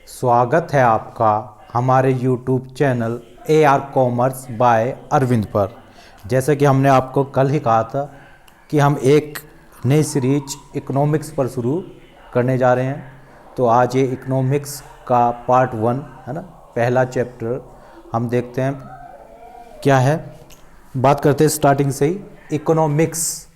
स्वागत है आपका हमारे YouTube channel AR commerce by Arvind पर। जैसे कि हमने आपको कल ही कहा था कि हम एक नई सीरीज इकोनॉमिक्स पर शुरू करने जा रहे हैं। तो आज ये इकोनॉमिक्स का पार्ट 1 है ना, पहला चैप्टर हम देखते हैं क्या है। बात करते हैं स्टार्टिंग से ही। इकोनॉमिक्स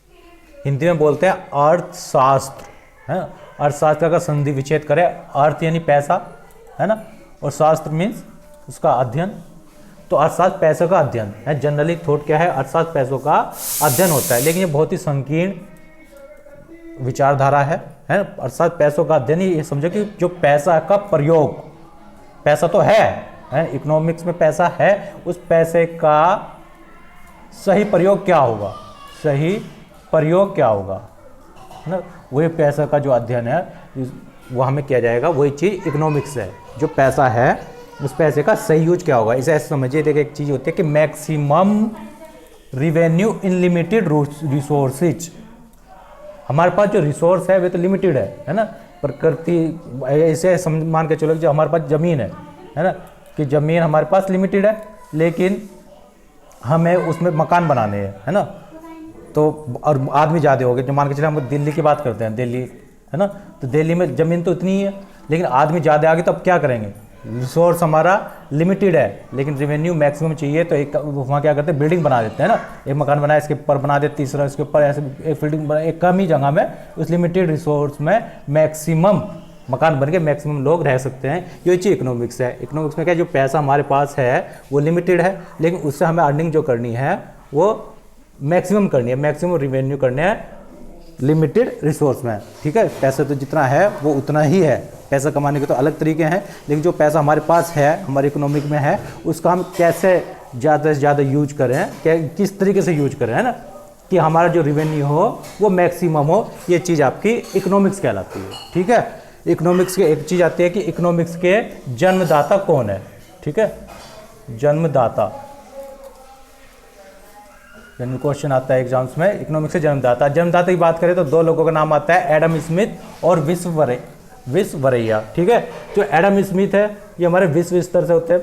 हिंदी में बोलते हैं अर्थशास्त्र है। अर्थशास्त्र का संधि विच्छेद करें, अर्थ यानी पैसा है ना, और शास्त्र मीन्स उसका अध्ययन। तो अर्थशास्त्र पैसों का अध्ययन है। जनरली थॉट क्या है, अर्थशास्त्र पैसों का अध्ययन होता है, लेकिन ये बहुत ही संकीर्ण विचारधारा है। अर्थशास्त्र पैसों का अध्ययन, ये समझो कि जो पैसा का प्रयोग, पैसा तो है इकोनॉमिक्स में पैसा है, उस पैसे का सही प्रयोग क्या होगा, सही प्रयोग क्या होगा है ना, वही पैसा का जो अध्ययन है वो हमें किया जाएगा। वही चीज़ इकोनॉमिक्स है। जो पैसा है उस पैसे का सही यूज क्या होगा, इसे ऐसे समझिए। देखिए एक चीज़ होती है कि maximum revenue in limited resources. हमारे पास जो रिसोर्स है वे तो लिमिटेड है ना। प्रकृति ऐसे मान के चलो कि जो हमारे पास ज़मीन है ना, कि ज़मीन हमारे पास लिमिटेड है, लेकिन हमें उसमें मकान बनाने हैं है ना। तो और आदमी ज़्यादा हो गए। जो मान के चले हम दिल्ली की बात करते हैं, दिल्ली है ना, तो दिल्ली में ज़मीन तो इतनी ही है, लेकिन आदमी ज़्यादा आ गए तो अब क्या करेंगे। रिसोर्स हमारा लिमिटेड है, लेकिन रेवेन्यू मैक्सिमम चाहिए, तो एक वहाँ क्या करते हैं, बिल्डिंग बना देते हैं ना। एक मकान बनाया, इसके ऊपर बना दे तीसरा, इसके ऊपर ऐसे एक बिल्डिंग बना, एक कम ही जगह में उस लिमिटेड रिसोर्स में मैक्सिमम मकान बन के मैक्सिमम लोग रह सकते हैं। ये चीज़ इकोनॉमिक्स है। इकोनॉमिक्स में क्या, जो पैसा हमारे पास है वो लिमिटेड है, लेकिन उससे हमें अर्निंग जो करनी है वो मैक्सिमम करनी है, मैक्सिमम रिवेन्यू करने हैं लिमिटेड रिसोर्स में। ठीक है, पैसा तो जितना है वो उतना ही है। पैसा कमाने के तो अलग तरीके हैं, लेकिन जो पैसा हमारे पास है, हमारे इकोनॉमिक में है, उसका हम कैसे ज़्यादा से ज़्यादा यूज करें, किस तरीके से यूज करें है ना, कि हमारा जो रिवेन्यू हो वो मैक्सिमम हो। ये चीज़ आपकी इकोनॉमिक्स कहलाती है। ठीक है, इकोनॉमिक्स की एक चीज़ आती है कि इकोनॉमिक्स के जन्मदाता कौन है। ठीक है, जन्मदाता क्वेश्चन आता है एग्जाम्स में, इकोनॉमिक्स से जन्मदाता। जन्मदाता की बात करें तो दो लोगों का नाम आता है, एडम स्मिथ और विश्ववरैया। ठीक है, जो एडम स्मिथ है ये हमारे विश्व स्तर से होते हैं।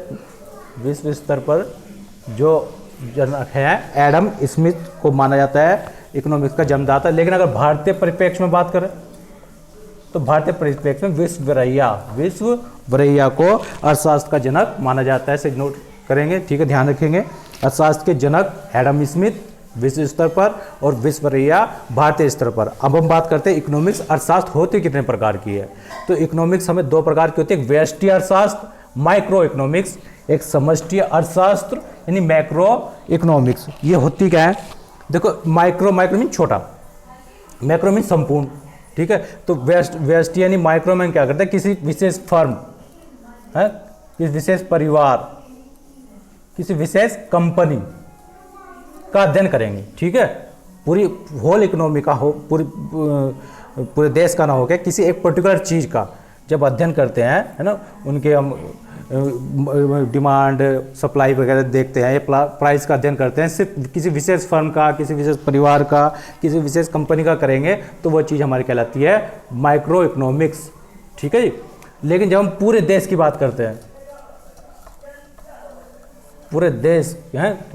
विश्व स्तर पर जो जनक है एडम स्मिथ को माना जाता है इकोनॉमिक्स का जन्मदाता। लेकिन अगर भारतीय परिप्रेक्ष्य में बात करें तो भारतीय परिप्रेक्ष्य में विश्ववरैया को अर्थशास्त्र का जनक माना जाता है। इसे नोट करेंगे, ठीक है, ध्यान रखेंगे। अर्थशास्त्र के जनक एडम स्मिथ विश्व स्तर पर और विश्ववरैया भारतीय स्तर पर। अब हम बात करते हैं इकोनॉमिक्स अर्थशास्त्र होते कितने प्रकार की है। तो इकोनॉमिक्स हमें दो प्रकार की होती है, एक व्यष्टि अर्थशास्त्र माइक्रो इकोनॉमिक्स, एक समष्टि अर्थशास्त्र यानी मैक्रो इकोनॉमिक्स। ये होती क्या है, देखो माइक्रो मीन छोटा, मैक्रो मीन संपूर्ण। ठीक है, तो व्यष्टि यानी माइक्रो में क्या करते हैं, किसी विशेष फर्म है, किसी विशेष परिवार, किसी विशेष कंपनी का अध्ययन करेंगे। ठीक है, पूरी होल इकोनॉमी का हो, पूरे देश का ना हो के किसी एक पर्टिकुलर चीज़ का जब अध्ययन करते हैं है ना, उनके हम डिमांड सप्लाई वगैरह देखते हैं, ये प्राइस का अध्ययन करते हैं, सिर्फ किसी विशेष फर्म का, किसी विशेष परिवार का, किसी विशेष कंपनी का करेंगे, तो वो चीज़ हमारी कहलाती है माइक्रो इकोनॉमिक्स। ठीक है जी। लेकिन जब हम पूरे देश की बात करते हैं, पूरे देश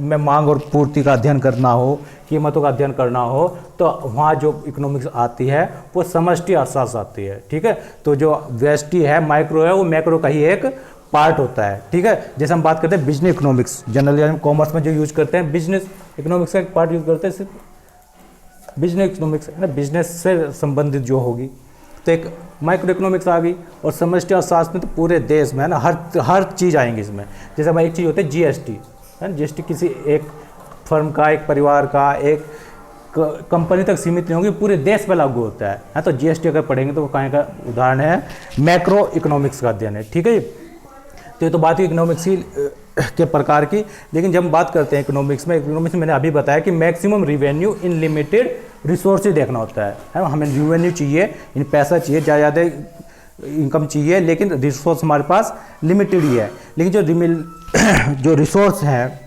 में मांग और पूर्ति का अध्ययन करना हो, कीमतों का अध्ययन करना हो, तो वहाँ जो इकोनॉमिक्स आती है वो समष्टि अर्थशास्त्र आती है। ठीक है, तो जो व्यष्टि है माइक्रो है वो मैक्रो का ही एक पार्ट होता है। ठीक है, जैसे हम बात करते हैं बिजनेस इकोनॉमिक्स, जनरली हम कॉमर्स में जो यूज करते हैं बिजनेस इकोनॉमिक्स का एक पार्ट यूज करते हैं, सिर्फ बिजनेस इकोनॉमिक्स है ना, बिजनेस से संबंधित जो होगी। तो एक माइक्रो इकोनॉमिक्स आ गई, और समष्टि अर्थशास्त्र में तो पूरे देश में है ना, हर चीज़ आएंगी इसमें। जैसे हमारी एक चीज़ होती है जीएसटी है ना, जीएसटी किसी एक फर्म का, एक परिवार का, एक कंपनी तक सीमित नहीं होगी, पूरे देश में लागू होता है। तो जीएसटी अगर पढ़ेंगे तो वो कहीं का उदाहरण है मैक्रो इकोनॉमिक्स का अध्ययन है। ठीक है, तो ये तो बात हुई इकोनॉमिक्स के प्रकार की। लेकिन जब हम बात करते हैं इकोनॉमिक्स में मैंने अभी बताया कि maximum revenue in limited resources देखना होता है। हमें रिवेन्यू चाहिए, इन पैसा चाहिए, ज़्यादा इनकम चाहिए, लेकिन रिसोर्स हमारे पास लिमिटेड ही है। लेकिन जो रिसोर्स हैं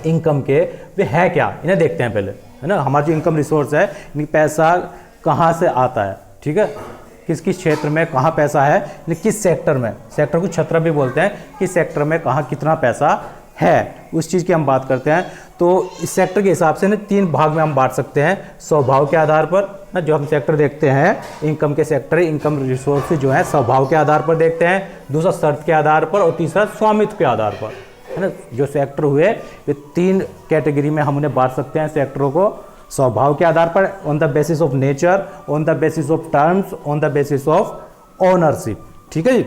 इनकम के, वे है क्या, इन्हें देखते हैं पहले है ना। हमारा जो इनकम रिसोर्स है, इनकी पैसा कहाँ से आता है। ठीक है, किस किस क्षेत्र में कहाँ पैसा है, यानी किस सेक्टर में, सेक्टर को क्षेत्र भी बोलते हैं, किस सेक्टर में कहाँ कितना पैसा है, उस चीज़ की हम बात करते हैं। तो इस सेक्टर के हिसाब से ना 3 भाग में हम बांट सकते हैं, स्वभाव के आधार पर ना, जो हम सेक्टर देखते हैं इनकम के सेक्टर, इनकम रिसोर्स जो है स्वभाव के आधार पर देखते हैं, दूसरा शर्त के आधार पर और तीसरा स्वामित्व के आधार पर, है ना। जो सेक्टर हुए ये 3 कैटेगरी में हम उन्हें बांट सकते हैं सेक्टरों को, स्वभाव के आधार पर, on the basis of nature, on the basis of terms, on the basis of ownership. ठीक है जी।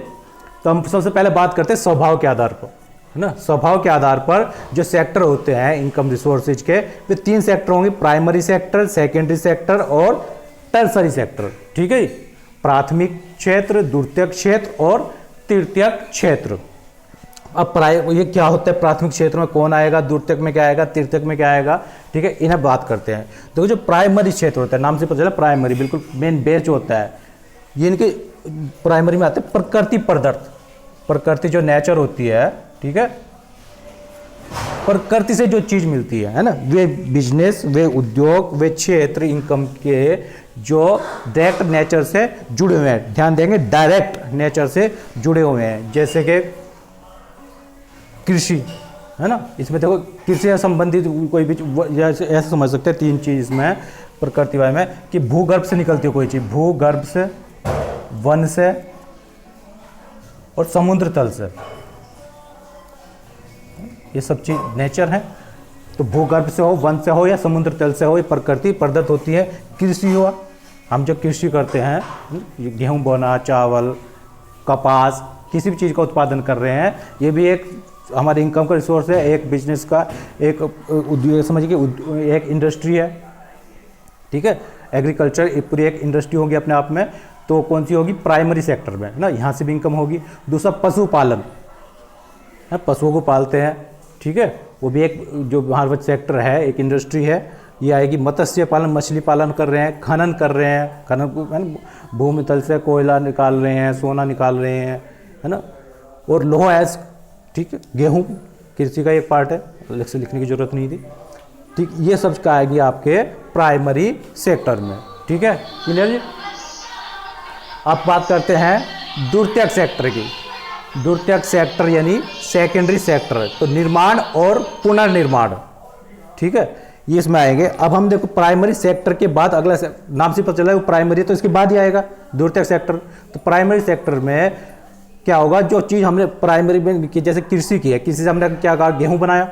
तो हम सबसे पहले बात करते हैं स्वभाव के आधार पर, है ना। स्वभाव के आधार पर जो सेक्टर होते हैं इनकम रिसोर्सेज के, वे 3 सेक्टर होंगे, प्राइमरी सेक्टर, सेकेंडरी सेक्टर और टर्सरी सेक्टर। ठीक है जी। प्राथमिक क्षेत्र, द्वितीयक क्षेत्र और तृतीयक क्षेत्र। अब ये क्या होता है, प्राथमिक क्षेत्र में कौन आएगा, द्वितीयक में क्या आएगा, तृतीयक में क्या आएगा, ठीक है, इन्हें बात करते हैं। देखो जो प्राइमरी क्षेत्र होता है, नाम से पता चला प्राइमरी, बिल्कुल मेन बेस जो होता है, ये इनके प्राइमरी में आते हैं प्रकृति प्रदत्त, प्रकृति जो नेचर होती है, ठीक है, प्रकृति से जो चीज मिलती है ना, वे बिजनेस, वे उद्योग, वे क्षेत्र इनकम के जो डायरेक्ट नेचर से जुड़े हुए हैं, ध्यान देंगे डायरेक्ट नेचर से जुड़े हुए हैं, जैसे कि कृषि, है ना। इसमें देखो कृषि से संबंधित कोई भी ऐसे समझ सकते हैं 3 चीज इसमें प्रकृति वाले में, कि भूगर्भ से निकलती है कोई चीज, भूगर्भ से, वन से और समुद्र तल से, ये सब चीज नेचर है। तो भूगर्भ से हो, वन से हो या समुद्र तल से हो, ये प्रकृति प्रदत्त होती है। कृषि हुआ, हम जो कृषि करते हैं, गेहूं बोना, चावल, कपास, किसी भी चीज़ का उत्पादन कर रहे हैं, ये भी एक हमारे इनकम का रिसोर्स है, एक बिजनेस का, एक उद्योग, समझिए कि एक इंडस्ट्री है। ठीक है, एग्रीकल्चर एक पूरी एक इंडस्ट्री होगी अपने आप में। तो कौन सी होगी, प्राइमरी सेक्टर में ना, यहाँ से भी इनकम होगी। दूसरा पशुपालन, पशुओं को पालते हैं, ठीक है, वो भी एक जो हमारा सेक्टर है, एक इंडस्ट्री है। ये आएगी मत्स्य पालन, मछली पालन कर रहे हैं, खनन कर रहे हैं, खनन भूमि तल से कोयला निकाल रहे हैं, सोना निकाल रहे हैं, है ना। और लोह ऐस, ठीक है, गेहूँ कृषि का एक पार्ट है, अलग से लिखने की जरूरत नहीं थी। ठीक, ये सब का आएगी आपके प्राइमरी सेक्टर में। ठीक है, क्लियर जी। अब बात करते हैं द्वितीयक सेक्टर की। द्वितीयक सेक्टर यानी सेकेंडरी सेक्टर, तो निर्माण और पुनर्निर्माण, ठीक है, ये इसमें आएंगे। अब हम देखो प्राइमरी सेक्टर के बाद अगला नाम से पता चला है वो प्राइमरी, तो इसके बाद ही आएगा द्वितीयक सेक्टर। तो प्राइमरी सेक्टर में क्या होगा, जो चीज़ हमने प्राइमरी में की, जैसे कृषि की है, कृषि से हमने क्या कहा, गेहूँ बनाया,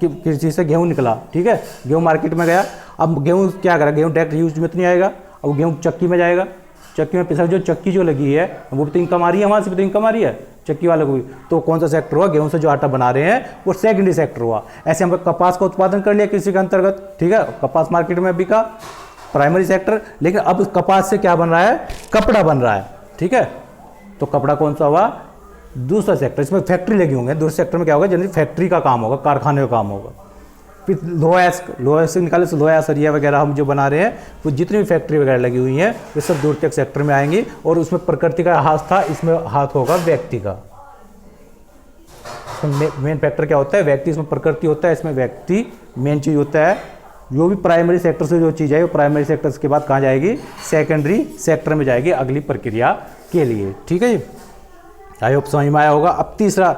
कृषि से गेहूँ निकला, ठीक है, गेहूँ मार्केट में गया। अब गेहूँ क्या करा, गेहूँ डायरेक्ट यूज में तो नहीं आएगा, अब गेहूँ चक्की में जाएगा, चक्की में पिसा, जो चक्की जो लगी है वो भी तो इनकम आ रही है, वहाँ से भी तो इनकम आ रही है चक्की वाले को भी। तो कौन सा सेक्टर हुआ, गेहूं से जो आटा बना रहे हैं वो सेकेंडरी सेक्टर हुआ। ऐसे हम कपास का उत्पादन कर लिया कृषि के अंतर्गत, ठीक है, कपास मार्केट में बिका, प्राइमरी सेक्टर। लेकिन अब कपास से क्या बन रहा है, कपड़ा बन रहा है, ठीक है, तो कपड़ा कौन सा हुआ, दूसरा सेक्टर। इसमें फैक्ट्री लगी होंगे, दूसरे सेक्टर में क्या होगा, जनरली फैक्ट्री का काम होगा, कारखाने का काम होगा। फिर लोहा से निकाले, तो लोहा सरिया वगैरह हम जो बना रहे हैं, वो जितनी भी फैक्ट्री वगैरह लगी हुई हैं वे सब द्वितीयक सेक्टर में आएंगी। और उसमें प्रकृति का हाथ था, इसमें हाथ होगा व्यक्ति का। मेन फैक्टर क्या होता है, व्यक्ति, इसमें प्रकृति होता है, इसमें व्यक्ति मेन चीज होता है। जो भी प्राइमरी सेक्टर से जो चीज़ है वो प्राइमरी सेक्टर के बाद कहाँ जाएगी, सेकेंडरी सेक्टर में जाएगी अगली प्रक्रिया के लिए। ठीक है जी, आई होप समझ में आया होगा। अब तीसरा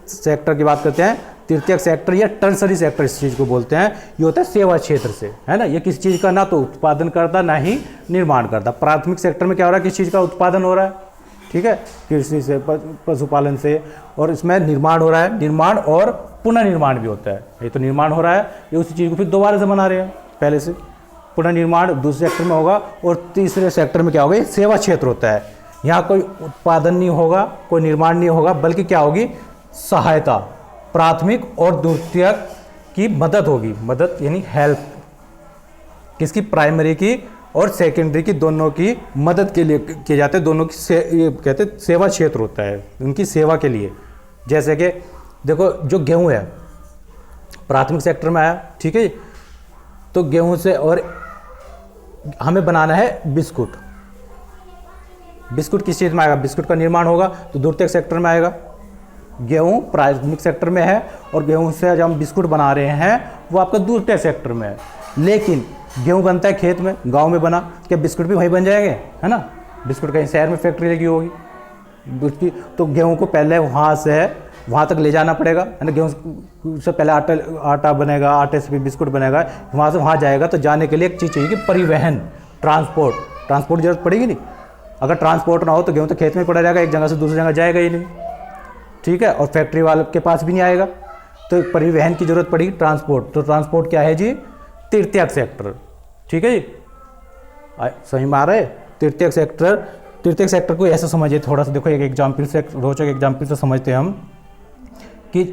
सेक्टर की बात करते हैं, तृतीयक सेक्टर या टर्सरी सेक्टर इस चीज़ को बोलते हैं। ये होता है सेवा क्षेत्र से, है ना, ये किसी चीज़ का ना तो उत्पादन करता ना ही निर्माण करता। प्राथमिक सेक्टर में क्या हो रहा है, किस चीज़ का उत्पादन हो रहा है, ठीक है, कृषि से, पशुपालन से, और इसमें निर्माण हो रहा है, निर्माण और पुनर्निर्माण भी होता है। ये तो निर्माण हो रहा है, ये उसी चीज़ को फिर दोबारा से बना रहे हैं पहले से। पुनर्निर्माण दूसरे सेक्टर में होगा। और तीसरे सेक्टर में क्या होगा, ये सेवा क्षेत्र होता है। यहाँ कोई उत्पादन नहीं होगा, कोई निर्माण नहीं होगा, बल्कि क्या होगी, सहायता, प्राथमिक और द्वितीयक की मदद होगी। मदद यानी हेल्प, किसकी, प्राइमरी की और सेकेंडरी की, दोनों की मदद के लिए किए जाते हैं। दोनों की ये कहते हैं सेवा क्षेत्र होता है, उनकी सेवा के लिए। जैसे कि देखो जो गेहूं है प्राथमिक सेक्टर में आया, ठीक है, तो गेहूं से और हमें बनाना है बिस्कुट। बिस्कुट किस चीज़ में आएगा, बिस्कुट का निर्माण होगा तो द्वितीयक सेक्टर में आएगा। गेहूं प्राथमिक सेक्टर में है और गेहूं से जब हम बिस्कुट बना रहे हैं वो आपका द्वितीयक सेक्टर में है। लेकिन गेहूं बनता है खेत में, गांव में बना, क्या बिस्कुट भी वहीं बन जाएंगे, है ना, बिस्कुट कहीं शहर में फैक्ट्री लगी होगी उसकी, तो गेहूं को पहले वहाँ से वहाँ तक ले जाना पड़ेगा, है ना। गेहूँ से पहले आटा बनेगा, आटे से भी बिस्कुट बनेगा, वहाँ से वहाँ जाएगा। तो जाने के लिए एक चीज़ चाहिए कि परिवहन, ट्रांसपोर्ट की जरूरत पड़ेगी नहीं। अगर ट्रांसपोर्ट ना हो तो गेहूँ तो खेत में ही पड़ा रहेगा, एक जगह से दूसरी जगह जाएगा ही नहीं, ठीक है। और फैक्ट्री वाले के पास भी नहीं आएगा, तो परिवहन की जरूरत पड़ेगी, ट्रांसपोर्ट। तो ट्रांसपोर्ट क्या है जी? तृतीयक सेक्टर, ठीक है जी। सही में आ रहा है? तृतीयक सेक्टर को ऐसा समझिए थोड़ा सा, देखो एक एग्जाम्पल से, रोचक एग्जाम्पल से समझते हैं हम कि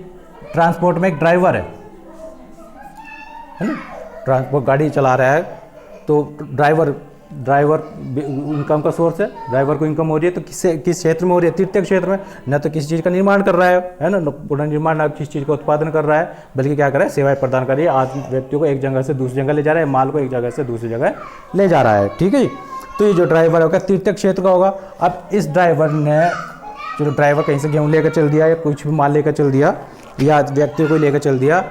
ट्रांसपोर्ट में एक ड्राइवर है ना, ट्रांसपोर्ट गाड़ी चला रहा है, तो ड्राइवर इनकम का सोर्स है, ड्राइवर को इनकम हो रही है, तो किस क्षेत्र में हो रही है? तृतीयक क्षेत्र में। न तो किसी चीज़ का निर्माण कर रहा है ना, पुनर्निर्माण, ना किसी चीज़ का उत्पादन कर रहा है, बल्कि क्या कर रहा है? सेवाएं प्रदान कर रही है। आज व्यक्तियों को एक जगह से दूसरी जगह ले जा रहा है, माल को एक जगह से दूसरी जगह ले जा रहा है, ठीक है। तो ये जो ड्राइवर होगा तृतीयक क्षेत्र का होगा। अब इस ड्राइवर ने, चलो ड्राइवर कहीं से गेहूँ लेकर चल दिया या कुछ भी माल लेकर चल दिया या व्यक्ति को लेकर चल दिया,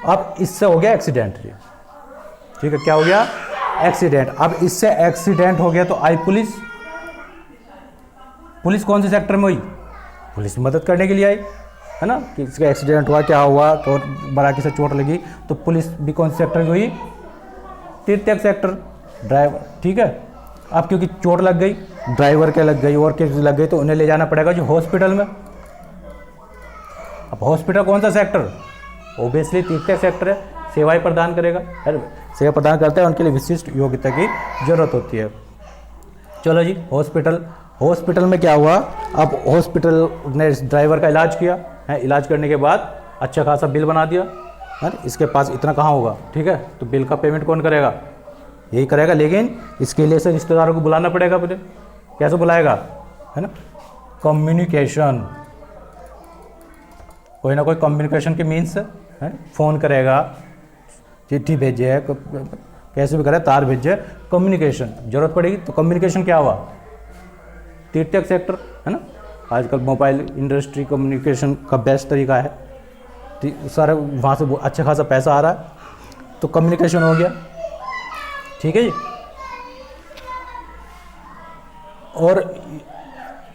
अब इससे हो गया एक्सीडेंट, ठीक है। क्या हो गया? एक्सीडेंट। अब इससे एक्सीडेंट हो गया तो आई पुलिस कौन से सेक्टर में हुई? पुलिस मदद करने के लिए आई, है ना, कि इसका एक्सीडेंट हुआ, क्या हुआ, तो बड़ा किसी चोट लगी, तो पुलिस भी कौन से सेक्टर में हुई? तृतीयक सेक्टर। ड्राइवर, ठीक है। अब क्योंकि चोट लग गई, ड्राइवर के लग गई और किसी लग गई, तो उन्हें ले जाना पड़ेगा जो हॉस्पिटल में। अब हॉस्पिटल कौन सा सेक्टर? ओबियसली तृतीयक सेक्टर है, सेवाएं प्रदान करेगा, सेवा प्रदान करता है, उनके लिए विशिष्ट योग्यता की जरूरत होती है। चलो जी, हॉस्पिटल में क्या हुआ? अब हॉस्पिटल ने ड्राइवर का इलाज किया है, इलाज करने के बाद अच्छा खासा बिल बना दिया है, इसके पास इतना कहाँ होगा, ठीक है। तो बिल का पेमेंट कौन करेगा? यही करेगा, लेकिन इसके लिए से रिश्तेदारों को बुलाना पड़ेगा पहले। कैसे बुलाएगा, है ना? कम्युनिकेशन, कोई ना कोई कम्युनिकेशन के मीन्स है, फ़ोन करेगा, चिट्ठी भेजे, कैसे भी करे, तार भेजे, कम्युनिकेशन जरूरत पड़ेगी। तो कम्युनिकेशन क्या हुआ? तृतीयक सेक्टर, है ना। आजकल मोबाइल इंडस्ट्री कम्युनिकेशन का बेस्ट तरीका है, सारे वहाँ से अच्छा खासा पैसा आ रहा है, तो कम्युनिकेशन हो गया, ठीक है जी। और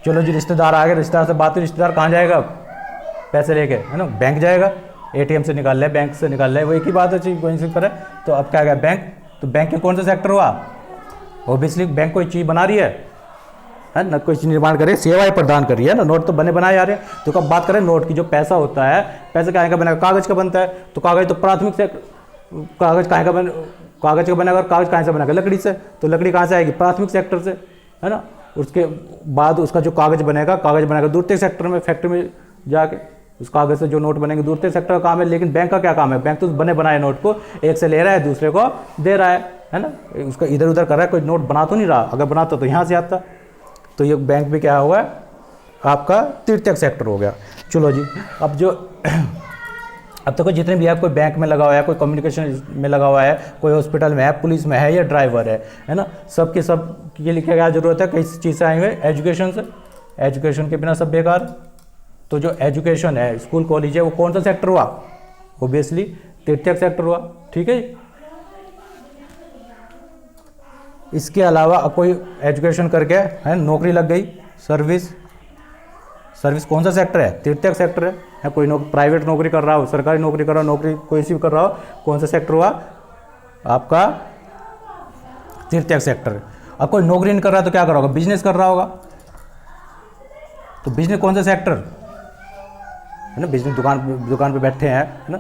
चलो जी, रिश्तेदार आ गए, रिश्तेदार से बात हुई, रिश्तेदार कहाँ जाएगा? पैसे लेके, है ना, बैंक जाएगा, एटीएम से निकाल ले, बैंक से निकाल ले, वो एक ही बात है, कोई से करे। तो अब क्या गया? बैंक। तो बैंक के कौन सा सेक्टर हुआ? ओबियसली बैंक कोई चीज़ बना रही है ना, कोई चीज़ निर्माण करे, सेवाएं प्रदान कर रही है ना। नोट तो बने बनाए जा रहे हैं। तो कब बात करें नोट की, जो पैसा होता है, पैसा क्या का बनेगा? कागज़ का बनता है। तो कागज़ तो प्राथमिक से, कागज़ कहाँ का बनेगा, और कागज़ कहाँ से बनेगा? लकड़ी से। तो लकड़ी कहाँ से आएगी? प्राथमिक सेक्टर से, है ना। उसके बाद उसका जो कागज़ बनेगा द्वितीयक सेक्टर में, फैक्ट्री में जाके उस कागज़ से जो नोट बनेंगे, द्वितीयक सेक्टर का काम है। लेकिन बैंक का क्या काम है? बैंक तो बने बनाए नोट को एक से ले रहा है, दूसरे को दे रहा है ना, उसका इधर उधर कर रहा है, कोई नोट बना तो नहीं रहा। अगर बनाता तो यहाँ से आता। तो ये बैंक भी क्या हुआ? आपका तृतीयक सेक्टर हो गया। चलो जी, अब जो अब तक जितने भी है, कोई बैंक में लगा हुआ है, कोई कम्युनिकेशन में लगा हुआ है, कोई हॉस्पिटल में है, पुलिस में है या ड्राइवर है ना, सब के सब के लिए क्या जरूरत है? कई चीज़ से आएंगे, एजुकेशन से। एजुकेशन के बिना सब बेकार। तो जो एजुकेशन है, स्कूल कॉलेज है, वो कौन सा सेक्टर हुआ? ओबियसली तृतीयक सेक्टर हुआ, ठीक है। इसके अलावा अब कोई एजुकेशन करके है, नौकरी लग गई, सर्विस कौन सा सेक्टर है? तृतीयक सेक्टर है। कोई प्राइवेट नौकरी कर रहा हो, सरकारी नौकरी कर रहा हो, नौकरी कोई सी भी कर रहा हो, कौन सा सेक्टर हुआ? आपका तृतीयक सेक्टर। अब कोई नौकरी नहीं कर रहा तो क्या कर रहा होगा? बिजनेस कर रहा होगा। तो बिजनेस कौन सा सेक्टर है ना? बिजनेस दुकान पे बैठे हैं, है ना,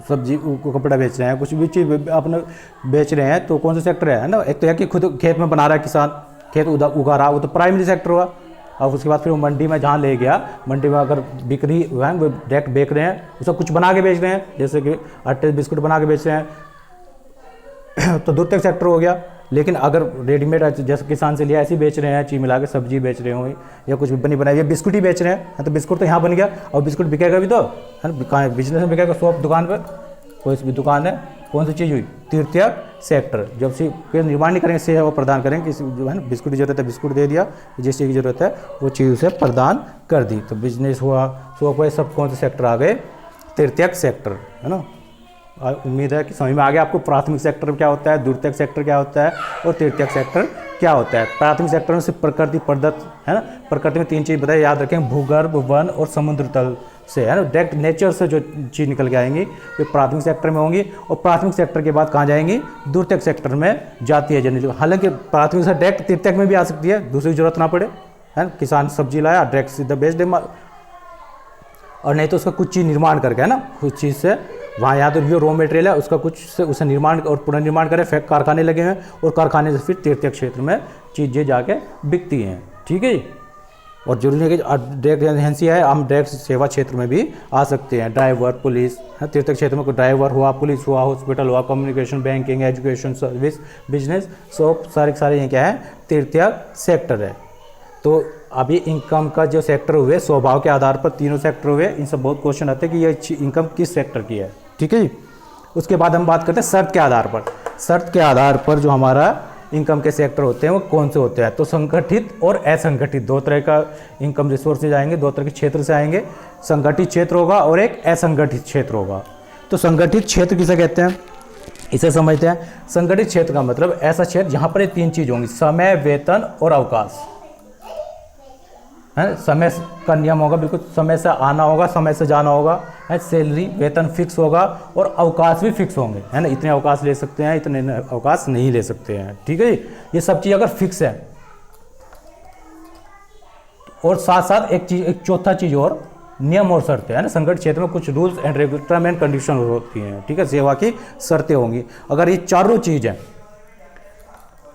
सब्जी को कपड़ा बेच रहे हैं, कुछ भी चीज़ अपने बेच रहे हैं, तो कौन सा सेक्टर है ना। एक तो है कि खुद खेत में बना रहा है किसान, खेत उगा रहा, वो तो प्राइमरी सेक्टर हुआ। और उसके बाद फिर वो मंडी में जहाँ ले गया, मंडी में अगर बिक्री हुआ है, वो डायरेक्ट बेच रहे हैं, उसका कुछ बना के बेच रहे हैं, जैसे कि आटे बिस्कुट बना के बेच रहे हैं, तो द्वितीयक सेक्टर हो गया। लेकिन अगर रेडीमेड जैसे किसान से लिया ऐसे ही बेच रहे हैं, चीज़ मिला के सब्जी बेच रहे हो या कुछ भी बनी बनाई, या बिस्कुट ही बेच रहे हैं, तो बिस्कुट तो यहाँ बन गया, और बिस्कुट बिकेगा भी तो, है ना, बिजनेस में बिकेगा, शॉप दुकान पर कोई भी दुकान है, कौन सी चीज़ हुई? तृतीयक सेक्टर। जब से कोई निर्माण नहीं करेंगे, सेवा प्रदान करेंगे, किसी जो है ना, बिस्कुट की जरूरत है बिस्कुट दे दिया, जिस चीज़ की जरूरत है वो चीज़ उसे प्रदान कर दी। तो बिजनेस हुआ, शॉप हुआ, सब कौन से सेक्टर आ गए? तृतीयक सेक्टर, है ना। उम्मीद है कि समझ में आ गया आपको प्राथमिक सेक्टर क्या होता है, द्वितीयक सेक्टर क्या होता है और तृतीयक सेक्टर क्या होता है। प्राथमिक सेक्टर में सिर्फ प्रकृति प्रदत्त है ना, प्रकृति में 3 चीज़ बताए, याद रखें, भूगर्भ, वन और समुद्र तल से, है ना, डायरेक्ट नेचर से जो चीज़ निकल के आएंगी वे प्राथमिक सेक्टर में होंगी। और प्राथमिक सेक्टर के बाद कहाँ जाएंगी, द्वितीयक सेक्टर में जाती है जनरली। हालांकि प्राथमिक से डायरेक्ट तृतीयक में भी आ सकती है, दूसरी जरूरत ना पड़े, है ना, किसान सब्जी लाया डायरेक्ट सीधा बेच दे, और नहीं तो उसका कुछ चीज़ निर्माण करके, है ना, कुछ चीज़ से वहाँ या तो जो रॉ मटेरियल है उसका कुछ से उसे निर्माण और पुनर्निर्माण करें, फैक्ट कारखाने लगे हैं और कारखाने से फिर तृतीयक क्षेत्र में चीज़ें जाके बिकती हैं। ठीक है जी। और जरूरी है कि डायरेक्ट एजेंसी है, हम डायरेक्ट सेवा क्षेत्र में भी आ सकते हैं, ड्राइवर, पुलिस, तृतीयक क्षेत्र में कोई ड्राइवर हुआ, पुलिस हुआ, हॉस्पिटल हुआ, communication, banking, education, service, business, सब सारे ये क्या है, तृतीयक सेक्टर है। तो अभी इनकम का जो सेक्टर हुए स्वभाव के आधार पर तीनों सेक्टर हुए, इनसे बहुत क्वेश्चन आते हैं कि ये इनकम किस सेक्टर की है। ठीक है जी। उसके बाद हम बात करते हैं शर्त के आधार पर। शर्त के आधार पर जो हमारा इनकम के सेक्टर होते हैं वो कौन से होते हैं, तो संगठित और असंगठित, 2 तरह का इनकम रिसोर्सेज आएंगे, 2 तरह के क्षेत्र से आएंगे। संगठित क्षेत्र होगा और एक असंगठित क्षेत्र होगा। तो संगठित क्षेत्र किसे कहते हैं, इसे समझते हैं। संगठित क्षेत्र का मतलब ऐसा क्षेत्र जहाँ पर ये 3 चीज़ होंगी, समय, वेतन और अवकाश, है। समय का नियम होगा, बिल्कुल समय से आना होगा, समय से जाना होगा, है। सैलरी, वेतन फिक्स होगा और अवकाश भी फिक्स होंगे, है ना, इतने अवकाश ले सकते हैं, इतने अवकाश नहीं ले सकते हैं। ठीक है, ये सब चीज़ अगर फिक्स है। और साथ साथ एक चौथा चीज़ और, नियम और शर्तें, है ना। संगठित क्षेत्र में कुछ rules and regulatory and condition होती हैं। ठीक है, सेवा की शर्तें होंगी। अगर ये चारों चीज़ हैं,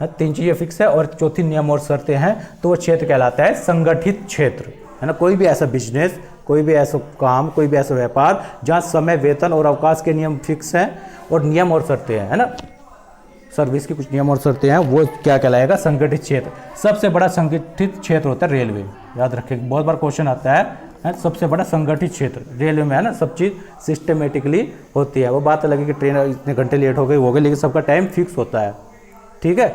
3 चीज़ें फिक्स है और चौथी नियम और शर्तें हैं, तो वो क्षेत्र कहलाता है संगठित क्षेत्र, है ना। कोई भी ऐसा बिजनेस, कोई भी ऐसा काम, कोई भी ऐसा व्यापार जहाँ समय, वेतन और अवकाश के नियम फिक्स हैं और नियम और शर्तें हैं, है ना, सर्विस के कुछ नियम और शर्तें हैं, वो क्या कहलाएगा, संगठित क्षेत्र। सबसे बड़ा संगठित क्षेत्र होता है रेलवे, याद रखें, बहुत बार क्वेश्चन आता है, सबसे बड़ा संगठित क्षेत्र रेलवे में, है ना। सब चीज़ सिस्टमेटिकली होती है। वो बात अलग है कि ट्रेन इतने घंटे लेट हो गई, लेकिन सबका टाइम फिक्स होता है। ठीक है।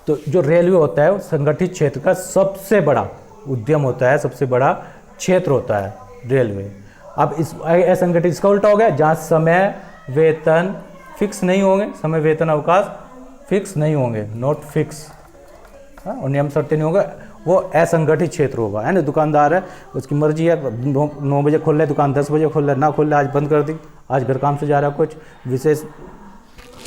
तो जो रेलवे होता है वो संगठित क्षेत्र का सबसे बड़ा उद्यम होता है, सबसे बड़ा क्षेत्र होता है रेलवे। अब इस असंगठित, इसका उल्टा हो गया, जहाँ समय, वेतन फिक्स नहीं होंगे, समय, वेतन, अवकाश फिक्स नहीं होंगे, नॉट फिक्स, और नियम शर्तें नहीं होंगे, वो असंगठित क्षेत्र होगा, है ना। दुकानदार है, उसकी मर्जी है, 9 बजे खोल रहे दुकान, 10 बजे खोल रहे, ना खोल रहे, आज बंद कर दी, आज घर काम से जा रहा है, कुछ विशेष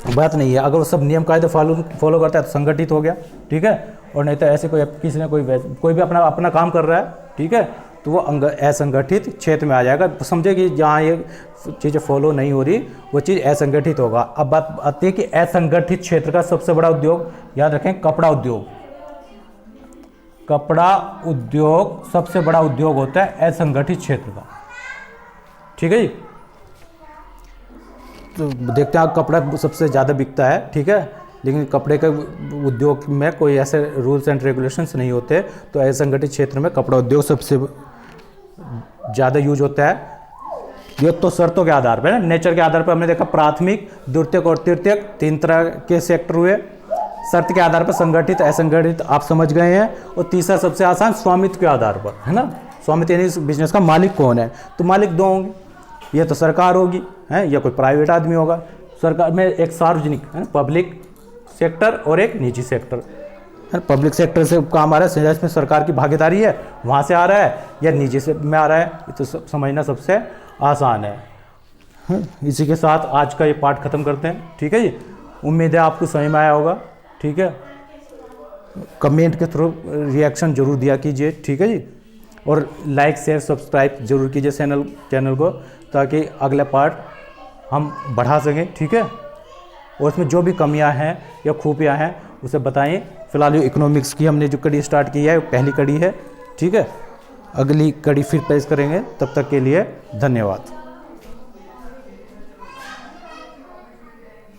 बात नहीं है। अगर वो सब नियम कायदे फॉलो करता है तो संगठित हो गया। ठीक है। और नहीं तो ऐसे किसी ने कोई भी अपना काम कर रहा है, ठीक है, तो वो असंगठित क्षेत्र में आ जाएगा। तो समझे कि जहाँ ये चीज़ें फॉलो नहीं हो रही वो चीज़ असंगठित होगा। अब बात आती है कि असंगठित क्षेत्र का सबसे बड़ा उद्योग, याद रखें, कपड़ा उद्योग। कपड़ा उद्योग सबसे बड़ा उद्योग होता है असंगठित क्षेत्र का। ठीक है जी। तो देखते हैं, कपड़ा सबसे ज़्यादा बिकता है, ठीक है, लेकिन कपड़े के उद्योग में कोई ऐसे रूल्स एंड रेगुलेशंस नहीं होते, तो असंगठित क्षेत्र में कपड़ा उद्योग सबसे ज़्यादा यूज होता है। ये तो शर्तों के आधार पर, नेचर के आधार पर हमने देखा प्राथमिक, द्वितीयक और तृतीयक 3 तरह के सेक्टर हुए। शर्त के आधार पर संगठित, असंगठित आप समझ गए हैं। और तीसरा सबसे आसान, स्वामित्व के आधार पर, है ना। स्वामित्व यानी इस बिजनेस का मालिक कौन है, तो मालिक 2 होंगे, ये तो सरकार होगी, है, या कोई प्राइवेट आदमी होगा। सरकार में एक सार्वजनिक, है, पब्लिक सेक्टर और एक निजी सेक्टर, है। पब्लिक सेक्टर से काम आ रहा है, इसमें सरकार की भागीदारी है, वहाँ से आ रहा है, या निजी से में आ रहा है, ये तो समझना सबसे आसान है। इसी के साथ आज का ये पाठ खत्म करते हैं। ठीक है जी। उम्मीद है आपको समझ में आया होगा। ठीक है, कमेंट के थ्रू रिएक्शन जरूर दिया कीजिए। ठीक है जी। और लाइक, शेयर, सब्सक्राइब जरूर कीजिए चैनल को, ताकि अगला पार्ट हम बढ़ा सकें। ठीक है। और इसमें जो भी कमियां हैं या खूबियां हैं उसे बताएं। फिलहाल ये इकोनॉमिक्स की हमने जो कड़ी स्टार्ट की है वो पहली कड़ी है। ठीक है, अगली कड़ी फिर पेश करेंगे। तब तक के लिए धन्यवाद।